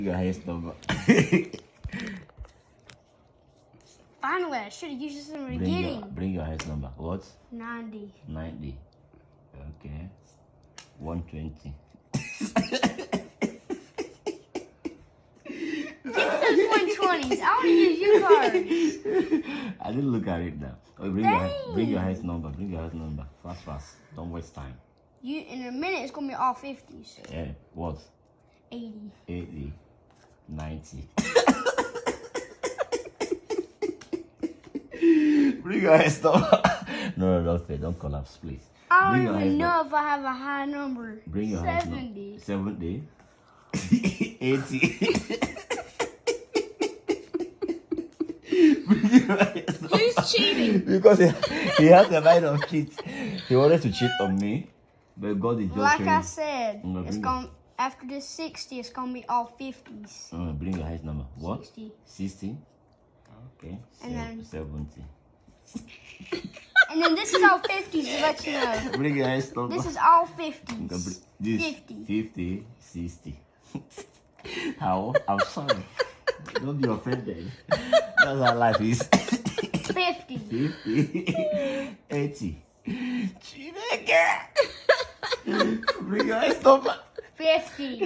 Your highest number. Finally, I should have used this in the beginning. Bring your highest number. What? 90. 90. Okay. 120. Those 120s. I want to use your cards. I didn't look at it now. Oh, bring your highest number. Bring your highest number. Fast. Don't waste time. In a minute, it's going to be all 50s. Yeah. What? 80. 80. 90. Bring your highest number. No, don't say. Don't collapse, please. I don't even know if I have a high number. Bring your highest number. 70. 70. 80. Who's cheating? Because he has a mind of cheat. He wanted to cheat on me, but God is just Like I showing. said, it's going after this 60, it's gonna be all 50s. Bring your highest number. What? 60. 60. Okay. And then 70. And then this is all 50s to let you know. Bring your highest number. This is all 50s. This 50. 50. 60. How? I'm sorry. Don't be offended. That's how life is. 50. 50. 80. Chineke. Bring your highest number. 50.